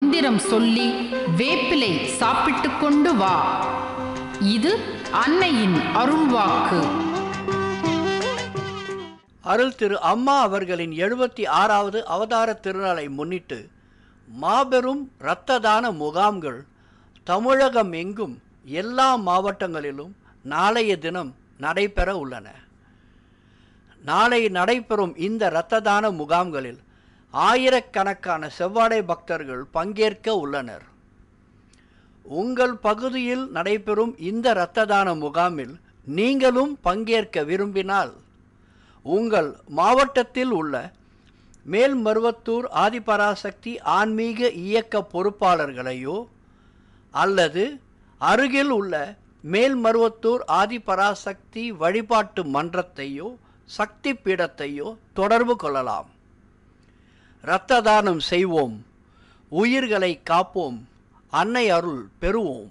மந்திரம் சொல்லி வேப்பிலை சாப்பிட்டு கொண்டு வா. இது அன்னையின் அருள்வாக்கு. அருள் திரு அம்மா அவர்களின் 76வது அவதார திருநாளை முன்னிட்டு மாபெரும் இரத்த தான முகாம்கள் தமிழகம் எங்கும் எல்லா மாவட்டங்களிலும் நாளைய தினம் நடைபெற உள்ளன. நாளை நடைபெறும் இந்த இரத்த தான முகாம்களில் ஆயிரக்கணக்கான செவ்வாடை பக்தர்கள் பங்கேற்க உள்ளனர். உங்கள் பகுதியில் நடைபெறும் இந்த இரத்த தான முகாமில் நீங்களும் பங்கேற்க விரும்பினால் உங்கள் மாவட்டத்தில் உள்ள மேல்மருவத்தூர் ஆதிபராசக்தி ஆன்மீக இயக்க பொறுப்பாளர்களையோ அல்லது அருகில் உள்ள மேல்மருவத்தூர் ஆதிபராசக்தி வழிபாட்டு மன்றத்தையோ சக்தி பீடத்தையோ தொடர்பு கொள்ளலாம். இரத்த தானம் செய்வோம், உயிர்களை காப்போம், அன்னை அருள் பெறுவோம்.